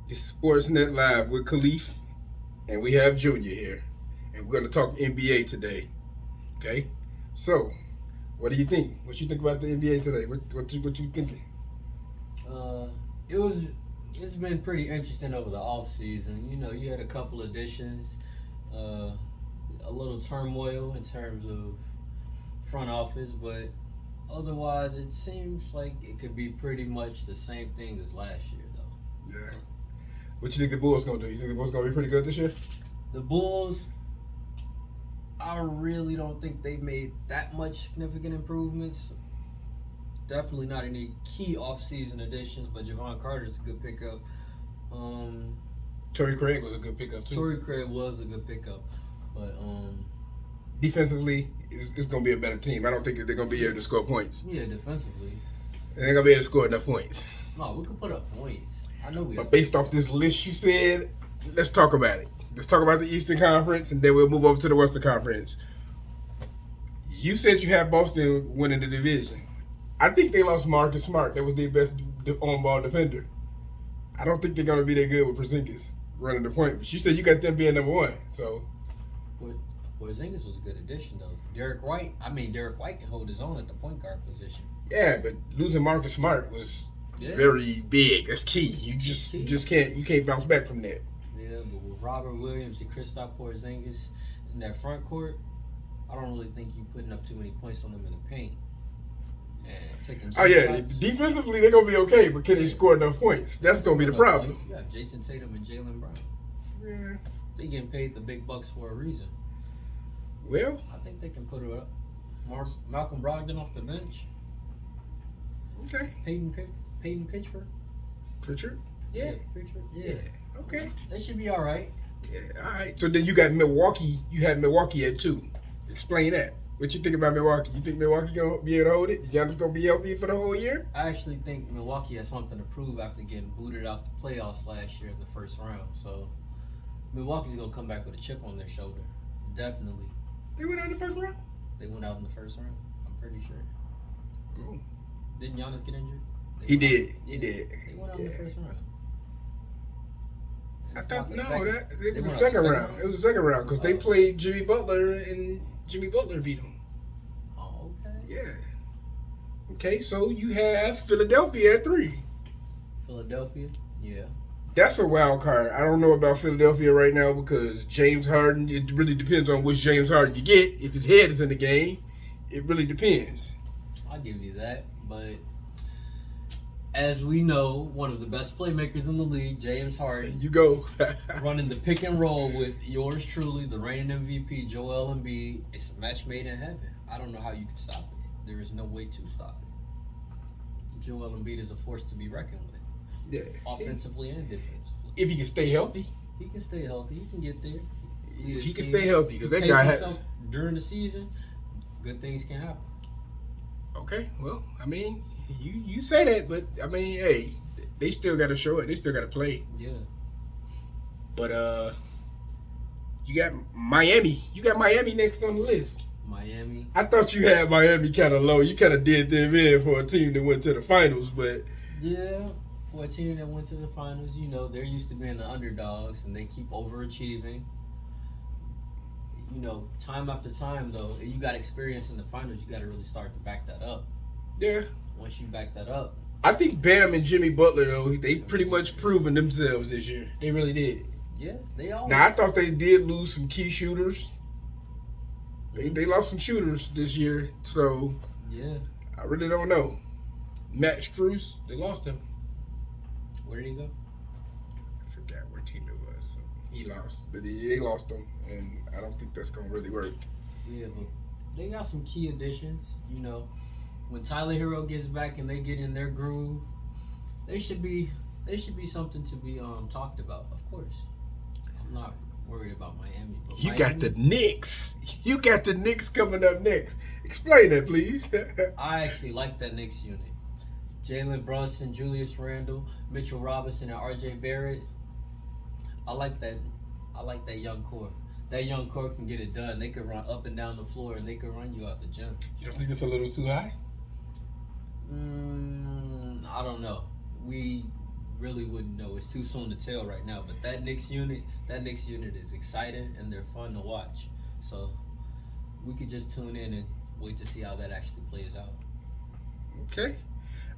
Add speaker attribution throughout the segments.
Speaker 1: This is Sportsnet Live with Khalif, and we have Junior here, and we're going to talk NBA today. Okay, so what do you think? What you think about the NBA today? What you thinking?
Speaker 2: Uh, it was. It's been pretty interesting over the off season. You know, you had a couple additions, uh, a little turmoil in terms of front office, but otherwise, it seems like it could be pretty much the same thing as last year, though.
Speaker 1: Yeah. What you think the Bulls gonna do? You think the Bulls gonna be pretty good this year?
Speaker 2: The Bulls, I really don't think they made that much significant improvements. Definitely not any key off-season additions, but Javon Carter's a good pickup. Um,
Speaker 1: Torrey Craig was a good pickup too.
Speaker 2: Torrey Craig was a good pickup, but
Speaker 1: Defensively, it's gonna be a better team. I don't think they're gonna be able to score points.
Speaker 2: yeah, defensively,
Speaker 1: They ain't gonna be able to score enough points.
Speaker 2: no, we could put up points. I know we.
Speaker 1: But based off this list you said, let's talk about it. Let's talk about the Eastern Conference, and then we'll move over to the Western Conference. You said you had Boston winning the division. I think they lost Marcus Smart. That was their best on-ball defender. I don't think they're going to be that good with Porzingis running the point. But you said you got them being number one. So
Speaker 2: Porzingis was a good addition, though. Derek White can hold his own at the point guard position.
Speaker 1: yeah, but losing Marcus Smart was very big. That's key. You just can't bounce back from that.
Speaker 2: Yeah, but with Robert Williams and Kristaps Porzingis in that front court, I don't really think you're putting up too many points on them in the paint. And taking
Speaker 1: shots. Defensively they're gonna be okay, but can they score enough points? That's gonna be the problem.
Speaker 2: You got Jason Tatum and Jaylen Brown.
Speaker 1: Yeah.
Speaker 2: They getting paid the big bucks for a reason.
Speaker 1: Well,
Speaker 2: I think they can put it up. Malcolm Brogdon off the bench.
Speaker 1: Okay.
Speaker 2: Peyton Pitchford.
Speaker 1: Pritchard? Yeah.
Speaker 2: Pritchard. Yeah.
Speaker 1: Okay.
Speaker 2: They should be all right.
Speaker 1: Yeah. All right. So then you got Milwaukee. You had Milwaukee at 2. Explain that. What you think about Milwaukee? You think Milwaukee gonna be able to hold it? Giannis gonna be healthy for the whole year?
Speaker 2: I actually think Milwaukee has something to prove after getting booted out the playoffs last year in the first round. So Milwaukee's gonna come back with a chip on their shoulder. Definitely.
Speaker 1: They went out in the first round?
Speaker 2: They went out in the first round. I'm pretty sure.
Speaker 1: Cool.
Speaker 2: Didn't Giannis get injured?
Speaker 1: He did.
Speaker 2: They went out in the first round.
Speaker 1: I thought it was the
Speaker 2: went
Speaker 1: second
Speaker 2: out
Speaker 1: round. It was the second round because they played Jimmy Butler and Jimmy Butler beat him.
Speaker 2: Oh, okay.
Speaker 1: Yeah. Okay, so you have Philadelphia at 3.
Speaker 2: Philadelphia, yeah.
Speaker 1: That's a wild card. I don't know about Philadelphia right now because James Harden, it really depends on which James Harden you get. If his head is in the game, it really depends.
Speaker 2: I'll give you that. But as we know, one of the best playmakers in the league, James Harden,
Speaker 1: you go
Speaker 2: running the pick and roll with yours truly, the reigning MVP, Joel Embiid. It's a match made in heaven. I don't know how you can stop it. There is no way to stop it. Joel Embiid is a force to be reckoned with.
Speaker 1: Yeah.
Speaker 2: Offensively and defensively.
Speaker 1: If he can stay healthy.
Speaker 2: He can stay healthy. He can get there.
Speaker 1: If he can stay healthy, because that guy
Speaker 2: during the season, good things can happen.
Speaker 1: Okay, well, I mean, you say that, but I mean, hey, they still got to show it. They still got to play.
Speaker 2: Yeah.
Speaker 1: But you got Miami. You got Miami next on the list.
Speaker 2: Miami.
Speaker 1: I thought you had Miami kind of low. You kind of did them in for a team that went to the finals, but
Speaker 2: yeah, for a team that went to the finals, you know, they're used to being the underdogs and they keep overachieving. You know, time after time, though, you got experience in the finals. You got to really start to back that up.
Speaker 1: Yeah.
Speaker 2: Once you back that up,
Speaker 1: I think Bam and Jimmy Butler, though, they pretty much proven themselves this year. They really did.
Speaker 2: Yeah, they all.
Speaker 1: Now I thought they did lose some key shooters. They lost some shooters this year, so
Speaker 2: yeah,
Speaker 1: I really don't know. Matt Strus, they lost him.
Speaker 2: Where did he go?
Speaker 1: I forgot what team it was. He lost, but they lost him, and I don't think that's gonna really work.
Speaker 2: Yeah, but they got some key additions. You know, when Tyler Hero gets back and they get in their groove, they should be something to be talked about. Of course, I'm not worried about Miami. But
Speaker 1: you got the Knicks. You got the Knicks coming up next. Explain that, please.
Speaker 2: I actually like that Knicks unit. Jalen Brunson, Julius Randle, Mitchell Robinson, and R.J. Barrett. I like that young core. That young core can get it done. They can run up and down the floor, and they can run you out the gym.
Speaker 1: You don't think it's a little too high?
Speaker 2: I don't know. We really wouldn't know. It's too soon to tell right now. But that Knicks unit is exciting and they're fun to watch. So we could just tune in and wait to see how that actually plays out.
Speaker 1: Okay.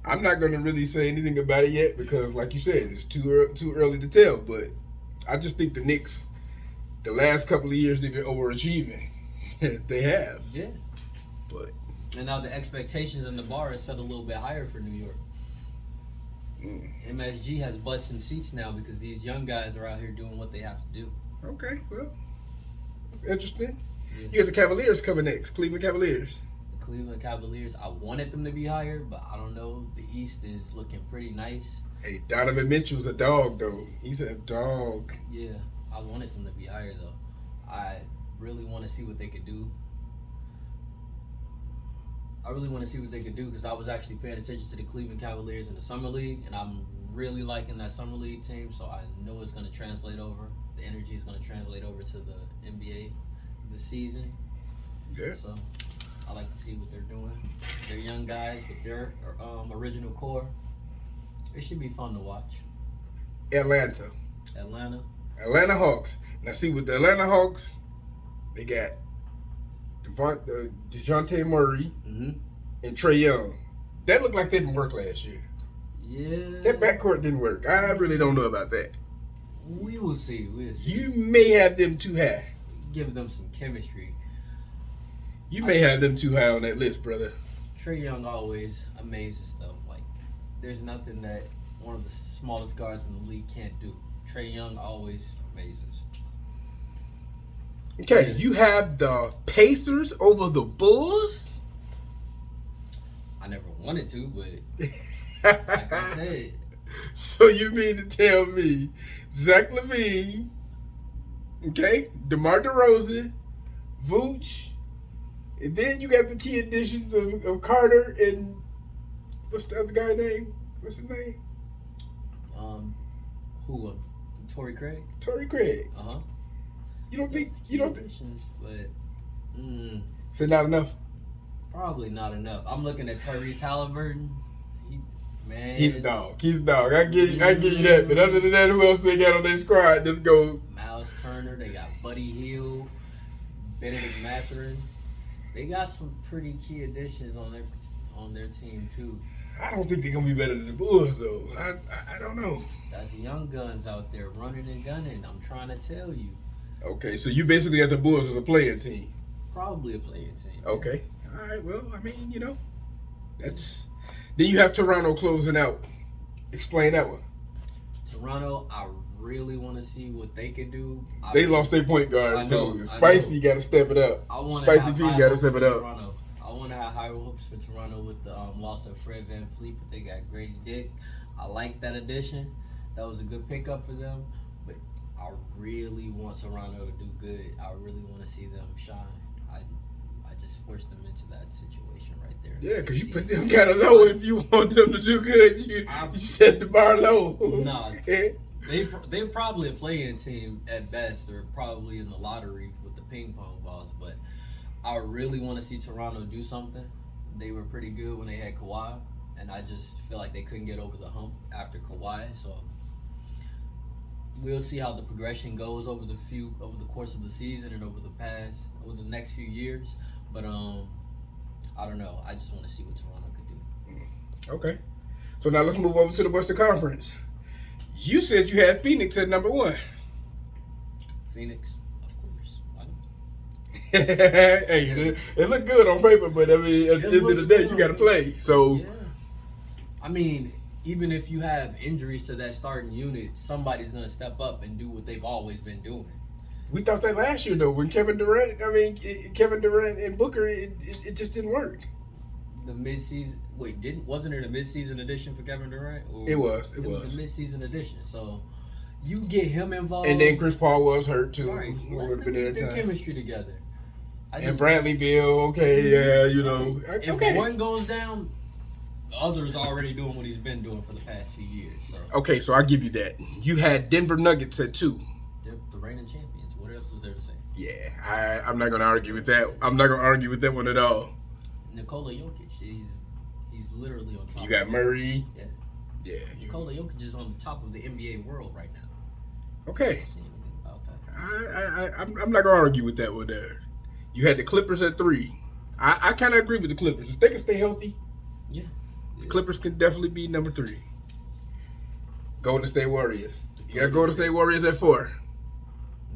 Speaker 1: I'm not going to really say anything about it yet because, like you said, it's too early to tell. But I just think the Knicks, the last couple of years, they've been overachieving. They have.
Speaker 2: Yeah.
Speaker 1: But
Speaker 2: and now the expectations and the bar is set a little bit higher for New York. MSG has butts and seats now because these young guys are out here doing what they have to do.
Speaker 1: Okay, well, it's interesting.
Speaker 2: Yeah.
Speaker 1: You got the Cavaliers coming next, Cleveland Cavaliers.
Speaker 2: The Cleveland Cavaliers, I wanted them to be higher, but I don't know. The East is looking pretty nice.
Speaker 1: Hey, Donovan Mitchell's a dog, though. He's a dog.
Speaker 2: Yeah, I wanted them to be higher, though. I really want to see what they could do. Because I was actually paying attention to the Cleveland Cavaliers in the Summer League, and I'm really liking that Summer League team, so I know it's going to translate over. The energy is going to translate over to the NBA this season.
Speaker 1: Yeah.
Speaker 2: So I like to see what they're doing. They're young guys with their original core. It should be fun to watch.
Speaker 1: Atlanta Hawks. Now, see, with the Atlanta Hawks, they got DeJounte Murray and Trae Young. That looked like they didn't work last year.
Speaker 2: Yeah.
Speaker 1: That backcourt didn't work. I really don't know about that.
Speaker 2: We will see.
Speaker 1: You may have them too high.
Speaker 2: Give them some chemistry.
Speaker 1: You may have them too high on that list, brother.
Speaker 2: Trae Young always amazes, though. Like, there's nothing that one of the smallest guards in the league can't do. Trae Young always amazes.
Speaker 1: Okay, you have the Pacers over the Bulls?
Speaker 2: I never wanted to, but like I said.
Speaker 1: So you mean to tell me Zach LaVine, okay, DeMar DeRozan, Vooch, and then you got the key additions of Carter and what's the other guy's name? What's his name?
Speaker 2: Who? Torrey Craig?
Speaker 1: Torrey Craig.
Speaker 2: Uh-huh.
Speaker 1: You don't think?
Speaker 2: But
Speaker 1: So not enough?
Speaker 2: Probably not enough. I'm looking at Tyrese Halliburton.
Speaker 1: He's a dog. I give you that. But other than that, who else they got on their squad? Let's go.
Speaker 2: Miles Turner. They got Buddy Hield, Benedict Mathurin. They got some pretty key additions on their team too.
Speaker 1: I don't think they're gonna be better than the Bulls though. I don't know.
Speaker 2: That's young guns out there running and gunning. I'm trying to tell you.
Speaker 1: Okay, so you basically got the Bulls as a playing team.
Speaker 2: Probably a playing team.
Speaker 1: Okay. All right. Well, I mean, that's. Then you have Toronto closing out. Explain that one.
Speaker 2: Toronto, I really want to see what they can do.
Speaker 1: They lost their point guard, so Spicy got to step it up. Spicy P got to step it up.
Speaker 2: I want to have higher hopes for Toronto with the loss of Fred VanVleet, but they got Grady Dick. I like that addition. That was a good pickup for them, but I really want Toronto to do good. I really want to see them shine. I just forced them into that situation right there.
Speaker 1: Yeah, because you put them kind of low if you want them to do good. You set the bar low.
Speaker 2: Nah, they're probably a play-in team at best. They're probably in the lottery with the ping pong balls, but I really want to see Toronto do something. They were pretty good when they had Kawhi, and I just feel like they couldn't get over the hump after Kawhi. So we'll see how the progression goes over the course of the season and over the next few years. But I don't know. I just want to see what Toronto could do.
Speaker 1: Okay. So now let's move over to the Western Conference. You said you had Phoenix at number 1.
Speaker 2: Phoenix, of course. Why not?
Speaker 1: Hey, it looked good on paper, but I mean, at the end of the day, you got to play. So,
Speaker 2: yeah. I mean, even if you have injuries to that starting unit, somebody's going to step up and do what they've always been doing.
Speaker 1: We thought that last year, though, when Kevin Durant and Booker, it just didn't work.
Speaker 2: The midseason, wasn't it a midseason edition for Kevin Durant?
Speaker 1: It was
Speaker 2: a midseason edition. So you get him involved,
Speaker 1: and then Chris Paul was hurt too.
Speaker 2: Right, let them get their chemistry together.
Speaker 1: And Bradley Beal, okay, yeah,
Speaker 2: If one goes down, the other is already doing what he's been doing for the past few years. So.
Speaker 1: Okay, so I'll give you that. You had Denver Nuggets at 2.
Speaker 2: They're the reigning champions. What else is there to say?
Speaker 1: Yeah, I'm not going to argue with that. I'm not going to argue with that one at all.
Speaker 2: Nikola Jokic, he's literally on top.
Speaker 1: You got Murray.
Speaker 2: Yeah.
Speaker 1: Yeah.
Speaker 2: Nikola Jokic is on the top of the NBA world right now.
Speaker 1: Okay.
Speaker 2: I don't see anything about that.
Speaker 1: I'm not gonna argue with that one there. You had the Clippers at 3. I kind of agree with the Clippers. If they can stay healthy,
Speaker 2: Yeah.
Speaker 1: the Clippers can definitely be number 3. Golden State Warriors. You got Golden State Warriors at 4.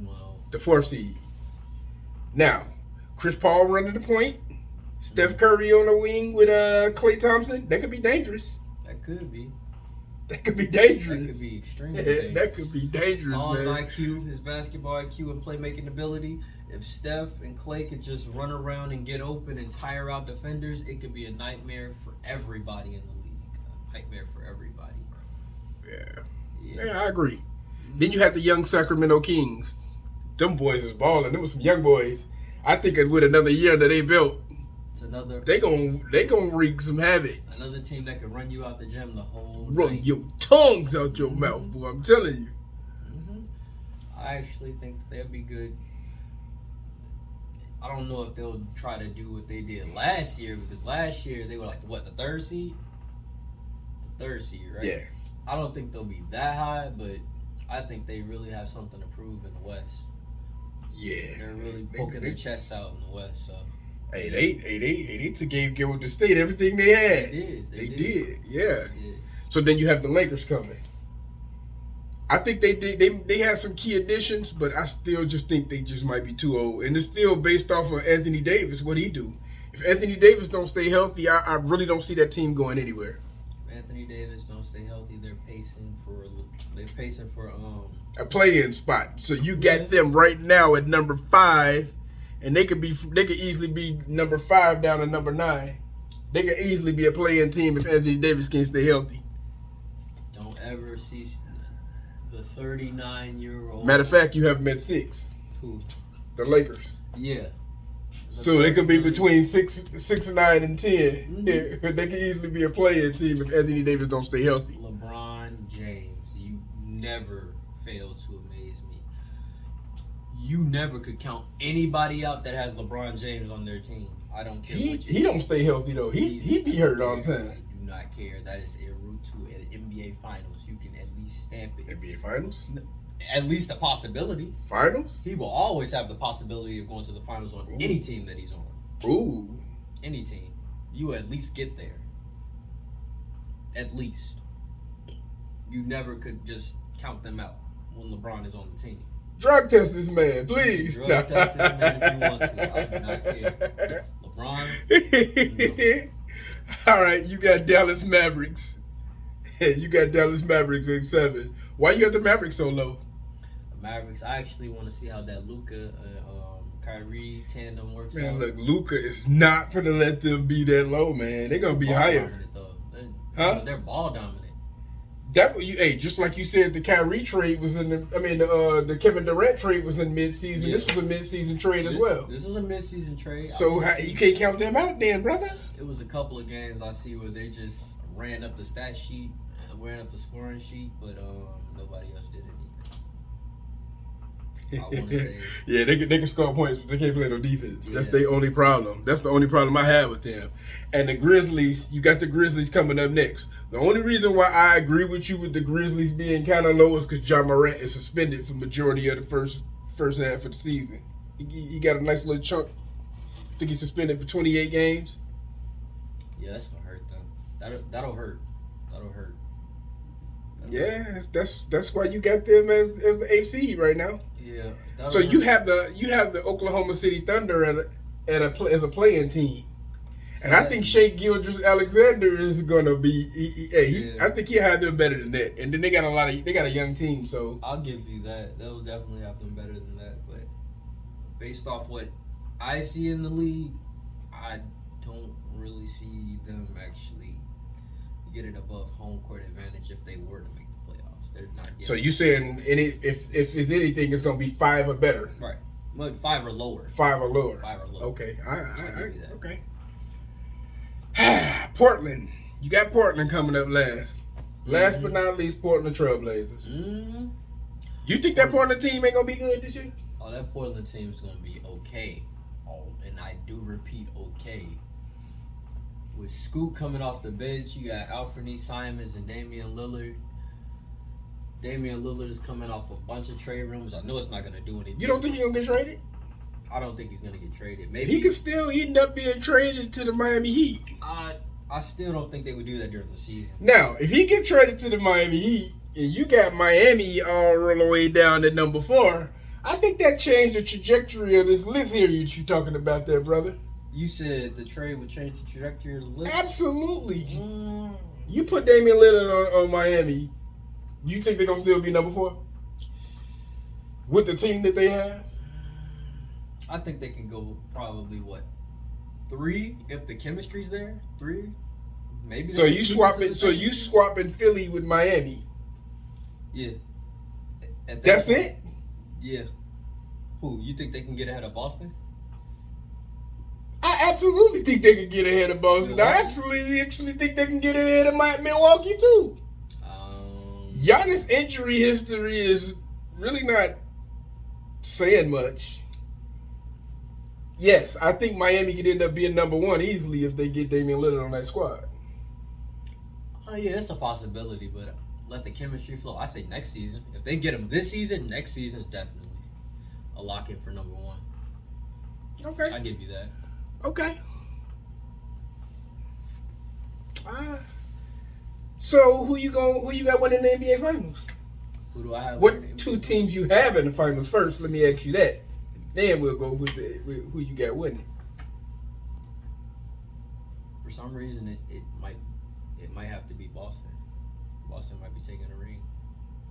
Speaker 2: Well,
Speaker 1: The 4th seed. Now, Chris Paul running the point. Steph Curry on the wing with Klay Thompson. That could be dangerous.
Speaker 2: that could be.
Speaker 1: That could be dangerous.
Speaker 2: That could be extremely dangerous.
Speaker 1: That could be dangerous,
Speaker 2: Paul's
Speaker 1: man.
Speaker 2: IQ, his basketball IQ and playmaking ability. If Steph and Klay could just run around and get open and tire out defenders, it could be a nightmare for everybody in the league. A nightmare for everybody.
Speaker 1: Yeah, I agree. Then you have the young Sacramento Kings. Them boys is balling. Them was some young boys. I think with another year that they built,
Speaker 2: It's another
Speaker 1: they gonna wreak some havoc.
Speaker 2: another team that could run you out the gym the whole
Speaker 1: Run
Speaker 2: night.
Speaker 1: your tongues out your mouth, boy. I'm telling you.
Speaker 2: I actually think they'll be good. I don't know if they'll try to do what they did last year, because last year they were like, what, the 3rd seed? The 3rd seed, right?
Speaker 1: Yeah.
Speaker 2: I don't think they'll be that high, but I think they really have something to prove in the West.
Speaker 1: Yeah.
Speaker 2: They're really poking their chests out in the West, so.
Speaker 1: Hey, they gave Golden State everything they had.
Speaker 2: They did.
Speaker 1: did. Yeah.
Speaker 2: Yeah.
Speaker 1: So then you have the Lakers coming. I think they had some key additions, but I still just think they just might be too old. And it's still based off of Anthony Davis, what he do. If Anthony Davis don't stay healthy, I really don't see that team going anywhere.
Speaker 2: If Anthony Davis don't stay healthy, they're pacing for
Speaker 1: A play-in spot. So you got them right now at number 5, and they could easily be number 5 down to number 9. They could easily be a play-in team if Anthony Davis can't stay healthy.
Speaker 2: don't ever see the 39-year-old.
Speaker 1: Matter of fact, you have them at 6.
Speaker 2: Who?
Speaker 1: The Lakers.
Speaker 2: Yeah.
Speaker 1: So they could be between 6, 9, and 10.
Speaker 2: Mm-hmm.
Speaker 1: Yeah, they could easily be a play-in team if Anthony Davis don't stay healthy.
Speaker 2: LeBron James, you never fail to amaze me. You never could count anybody out that has LeBron James on their team. I don't care.
Speaker 1: He don't stay healthy though. He be hurt all the time.
Speaker 2: I do not care. That is a route to an NBA Finals. You can at least stamp it.
Speaker 1: NBA Finals?
Speaker 2: At least a possibility.
Speaker 1: Finals?
Speaker 2: He will always have the possibility of going to the finals on any team that he's on.
Speaker 1: Ooh.
Speaker 2: Any team. You at least get there. At least. You never could just count them out when LeBron is on the team.
Speaker 1: Drug test this man, please.
Speaker 2: Drug test this man if you want to. I do not care. LeBron.
Speaker 1: All right, you got Dallas Mavericks. You got Dallas Mavericks at 7. Why you got the Mavericks so low?
Speaker 2: Mavericks. I actually want to see how that Luka, Kyrie tandem works
Speaker 1: Man,
Speaker 2: out.
Speaker 1: look, Luka is not gonna let them be that low, man. They're gonna be
Speaker 2: Ball
Speaker 1: higher.
Speaker 2: dominant, though.
Speaker 1: Huh?
Speaker 2: They're ball dominant.
Speaker 1: That just like you said, the Kyrie trade was the Kevin Durant trade was in mid-season.
Speaker 2: Yeah.
Speaker 1: This was a mid-season trade as well.
Speaker 2: This was a mid-season trade.
Speaker 1: So you can't count them out, then, brother.
Speaker 2: It was a couple of games I see where they just ran up the stat sheet, ran up the scoring sheet, but nobody else did anything. I want to say,
Speaker 1: Yeah, they can score points, but they can't play no defense. That's
Speaker 2: Yeah.
Speaker 1: their only problem. That's the only problem I have with them. And the Grizzlies, you got the Grizzlies coming up next. The only reason why I agree with you with the Grizzlies being kind of low is because Ja Morant is suspended for majority of the first half of the season. He got a nice little chunk. I think he's suspended for 28 games.
Speaker 2: yeah, that's gonna hurt them. That'll hurt. That'll hurt.
Speaker 1: Yeah, that's why you got them as the 8th seed right now.
Speaker 2: Yeah.
Speaker 1: So you have the Oklahoma City Thunder as a playing team, and I think Shai Gilgeous-Alexander is gonna be. I think he'll have them better than that. And then they got a young team. So
Speaker 2: I'll give you that. They'll definitely have them better than that. But based off what I see in the league, I don't really see them actually getting above home court advantage if they were to make the playoffs. They're not.
Speaker 1: So you saying if anything, it's gonna be 5 or better.
Speaker 2: Right. But 5 or lower.
Speaker 1: 5 or lower.
Speaker 2: 5 or lower.
Speaker 1: Okay.
Speaker 2: give you that.
Speaker 1: Okay. Portland. You got Portland coming up last. Last but not least, Portland Trailblazers.
Speaker 2: Mm-hmm.
Speaker 1: You think that Portland team ain't gonna be good this year?
Speaker 2: Oh, that Portland team is going to be okay. Oh, and I do repeat, okay. with Scoot coming off the bench, you got Alfred Simons and Damian Lillard. Damian Lillard is coming off a bunch of trade rumors. I know it's not going to do anything.
Speaker 1: You don't think he's gonna get traded?
Speaker 2: I don't think he's going to get traded. Maybe
Speaker 1: He could still end up being traded to the Miami Heat.
Speaker 2: I still don't think they would do that during the season.
Speaker 1: Now, if he get traded to the Miami Heat and you got Miami all the way down to number 4, I think that changed the trajectory of this list here you talking about there, brother.
Speaker 2: You said the trade would change the trajectory of the list?
Speaker 1: Absolutely. You put Damian Lillard on Miami, you think they're going to still be number 4? With the team that they have?
Speaker 2: I think they can go probably, 3 if the chemistry's there? 3? Maybe.
Speaker 1: So you swapping Philly with Miami?
Speaker 2: Yeah.
Speaker 1: That's it?
Speaker 2: Yeah. Who? You think they can get ahead of Boston?
Speaker 1: I absolutely think they can get ahead of Boston. I actually think they can get ahead of Milwaukee too. Giannis' injury history is really not saying much. Yes, I think Miami could end up being number 1 easily if they get Damian Lillard on that squad.
Speaker 2: Oh yeah, it's a possibility, but let the chemistry flow. I say next season. If they get him this season, next season definitely a lock in for number 1.
Speaker 1: Okay,
Speaker 2: I give you that.
Speaker 1: Okay. So who you got winning the NBA Finals?
Speaker 2: Who do I have?
Speaker 1: What 2 teams you have in the finals first? Let me ask you that. Then we'll go with who you got winning.
Speaker 2: For some reason, it might have to be Boston. Boston might be taking the ring.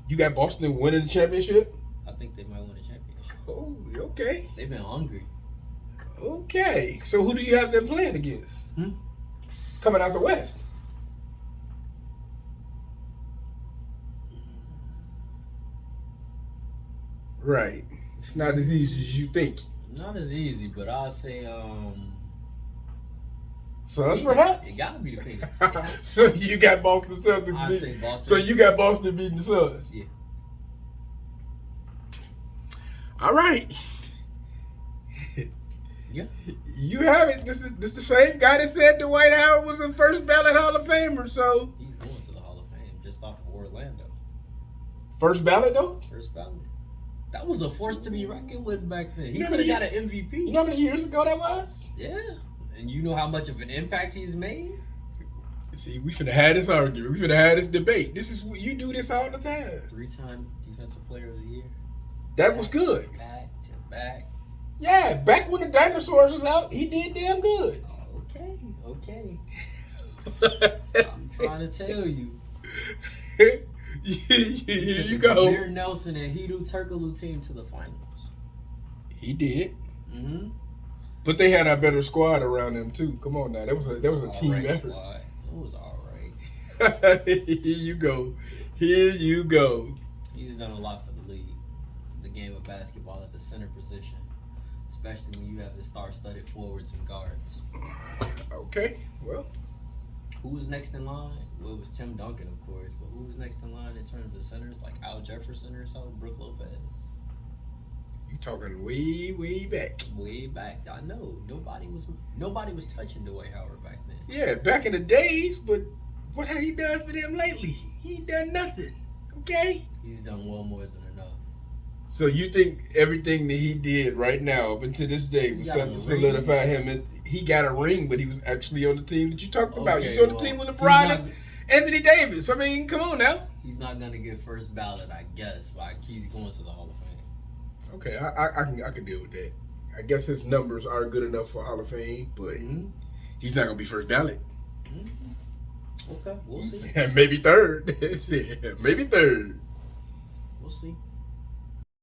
Speaker 1: You got Boston winning the championship?
Speaker 2: I think they might win a championship.
Speaker 1: Holy, okay.
Speaker 2: They've been hungry.
Speaker 1: Okay. So who do you have them playing against? Coming out the West. Right. It's not as easy as you think.
Speaker 2: Not as easy, but I'll say
Speaker 1: Suns, perhaps?
Speaker 2: It gotta be the Phoenix.
Speaker 1: So you got Boston Celtics.
Speaker 2: I say Boston.
Speaker 1: So you got Boston beating the Suns.
Speaker 2: Yeah.
Speaker 1: All right.
Speaker 2: Yeah.
Speaker 1: You have it. This is the same guy that said Dwight Howard was a first ballot Hall of Famer. So
Speaker 2: he's going to the Hall of Fame just off of Orlando.
Speaker 1: First ballot though?
Speaker 2: First ballot. That was a force to be reckoned with back then. He could have got an MVP.
Speaker 1: You know how many years ago that was?
Speaker 2: Yeah. And you know how much of an impact he's made?
Speaker 1: See, we finna have this argument. We finna have this debate. This is you do this all the time.
Speaker 2: 3-time Defensive Player of the Year.
Speaker 1: That was good.
Speaker 2: Back to back.
Speaker 1: Yeah, back when the dinosaurs was out, he did damn good.
Speaker 2: Okay. I'm trying to tell you.
Speaker 1: you go.
Speaker 2: Jameer Nelson and Hedo Turkoglu team to the finals.
Speaker 1: He did.
Speaker 2: Mm-hmm.
Speaker 1: But they had a better squad around them too. Come on now, that was a team effort.
Speaker 2: Squad. It was all right.
Speaker 1: Here you go.
Speaker 2: He's done a lot for the league, the game of basketball at the center position, especially when you have the star-studded forwards and guards.
Speaker 1: Okay, well.
Speaker 2: Who was next in line? Well, it was Tim Duncan, of course, but who was next in line in terms of centers, like Al Jefferson or so, Brook Lopez?
Speaker 1: You talking way back.
Speaker 2: Way back. I know. Nobody was touching Dwight Howard back then.
Speaker 1: Yeah, back in the days, but what have he done for them lately? He ain't done nothing. Okay?
Speaker 2: He's done well more than enough.
Speaker 1: So you think everything that he did right now up until this day was something to solidify him? And he got a ring, but he was actually on the team that you talked about. He's on the team with LeBron and Anthony Davis. I mean, come on now.
Speaker 2: He's not going to get first ballot, I guess. But he's going to the Hall of Fame.
Speaker 1: Okay, I can deal with that. I guess his numbers are good enough for Hall of Fame, but he's not going to be first ballot.
Speaker 2: Okay, we'll see.
Speaker 1: Maybe third. Maybe third.
Speaker 2: We'll see.